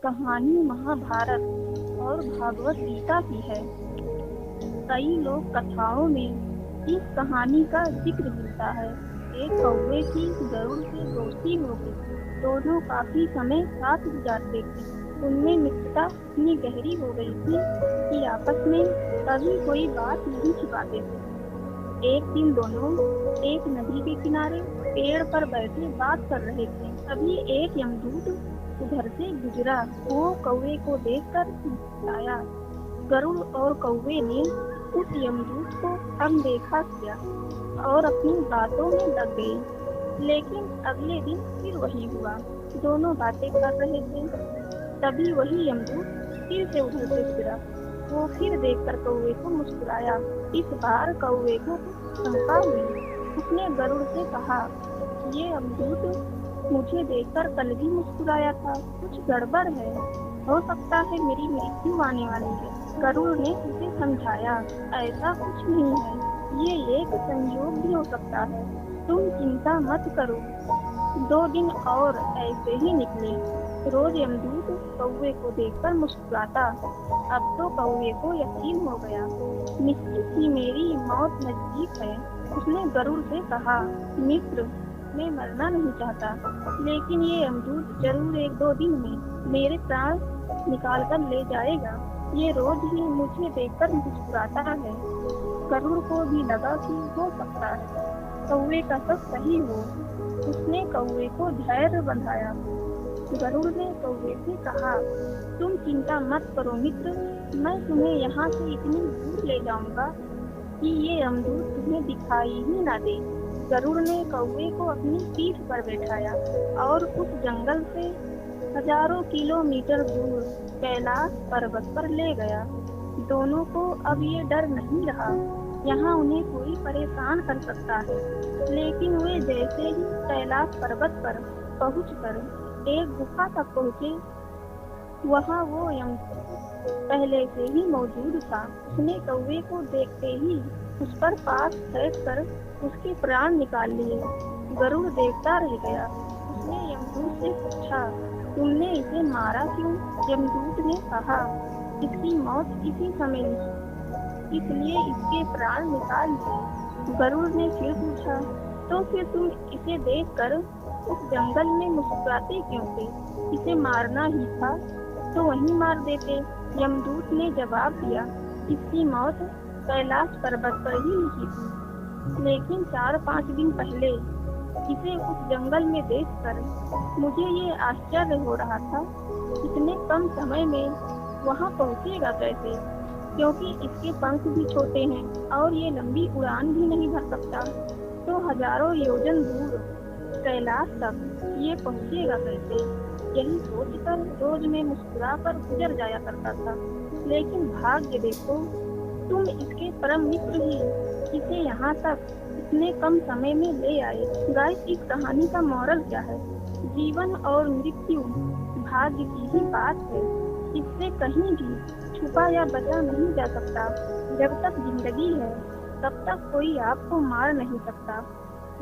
कहानी महाभारत और भागवत गीता की है। कई लोक कथाओं में इस कहानी का जिक्र मिलता है। एक कौवे की गरुड़ से दोस्ती हो गई। दोनों काफी समय साथ गुजारते थे। उनमें मित्रता इतनी गहरी हो गई थी कि आपस में कभी कोई बात नहीं छिपाते थे। एक दिन दोनों एक नदी के किनारे पेड़ पर बैठे बात कर रहे थे। तभी एक यमदूत उधर से गुजरा। वो कौवे को देखकर मुस्कुराया। गरुड़ और कौवे ने उस यमदूत को अनदेखा किया और अपनी बातों में लग गए। लेकिन अगले दिन फिर वही हुआ। दोनों बातें कर रहे थे। तभी वही यमदूत फिर से उधर से गुजरा। वो फिर देखकर कौवे को मुस्कुराया। इस बार कौवे को शंका हुई। उसने गरुड़ से कहा, ये यमदूत मुझे देखकर कल भी मुस्कुराया था, कुछ गड़बड़ है। हो सकता है मेरी मृत्यु आने वाली है। गरुड़ ने उसे समझाया, ऐसा कुछ नहीं है, ये एक संयोग भी हो सकता है, तुम चिंता मत करो। 2 दिन और ऐसे ही निकले। रोज यमदूत कौवे को देखकर मुस्कुराता। अब तो कौवे को यकीन हो गया, निश्चित ही मेरी मौत नजदीक है। उसने गरुड़ से कहा, मित्र, मैं मरना नहीं चाहता, लेकिन ये यमदूत जरूर 1-2 दिन में मेरे प्राण निकाल कर ले जाएगा। ये रोज ही मुझे देखकर मुस्कुराता है। गरुड़ को भी लगा कि हो सकता है कौवे का सब सही हो। उसने कौवे को धैर्य बंधाया। गरुड़ ने कौवे से कहा, तुम चिंता मत करो मित्र, मैं तुम्हें यहाँ से इतनी दूर ले जाऊंगा कि ये यमदूत तुम्हें दिखाई ही ना दे। गरुड़ ने कौवे को अपनी पीठ पर बैठाया और उस जंगल से हजारों किलोमीटर दूर कैलाश पर्वत पर ले गया। दोनों को अब ये डर नहीं रहा, यहाँ उन्हें कोई परेशान कर सकता है। लेकिन वे जैसे ही कैलाश पर्वत पर पहुंचकर एक गुफा तक पहुंचे, वहाँ वो यमदूत पहले से ही मौजूद था। उसने कौवे को देखते ही उस पर पास बैठकर उसके प्राण निकाल लिए। गरुड़ देखता रह गया। उसने यमदूत से पूछा, तुमने इसे मारा क्यों? यमदूत ने कहा, इसकी मौत इसी समय निश्चित, इसलिए इसके प्राण निकाल लिए। गरुड़ ने फिर पूछा, तो फिर तुम इसे देखकर उस जंगल में मुस्कुराते क्यों थे? इसे मारना ही था तो वहीं मार देते। यमदूत ने जवाब दिया, इसकी मौत कैलाश पर्वत पर ही लिखी थी, लेकिन 4-5 दिन पहले इसे उस जंगल में देखकर मुझे ये आश्चर्य हो रहा था, इतने कम समय में वहाँ पहुँचेगा कैसे? क्योंकि इसके पंख भी छोटे हैं और ये लंबी उड़ान भी नहीं भर सकता, तो हजारों योजन दूर कैलाश तक ये पहुँचेगा कैसे? यही सोचकर रोज में मुस्कुराकर गुजर जाया करता था। लेकिन भाग्य देखो, तुम इसके परम मित्र ही इसे यहाँ तक इतने कम समय में ले आए। गाइस, इस कहानी का मॉरल क्या है? जीवन और मृत्यु भाग्य की ही बात है, इससे कहीं भी छुपा या बचा नहीं जा सकता। जब तक जिंदगी है तब तक कोई आपको मार नहीं सकता,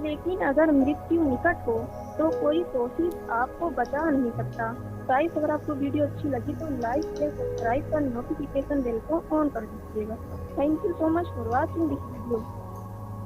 लेकिन अगर मृत्यु निकट हो तो कोई कोशिश आपको बचा नहीं सकता। गाइस, अगर आपको वीडियो अच्छी लगी तो लाइक शेयर सब्सक्राइब कर नोटिफिकेशन बेल को ऑन कर दीजिएगा। Thank you so much for watching this video.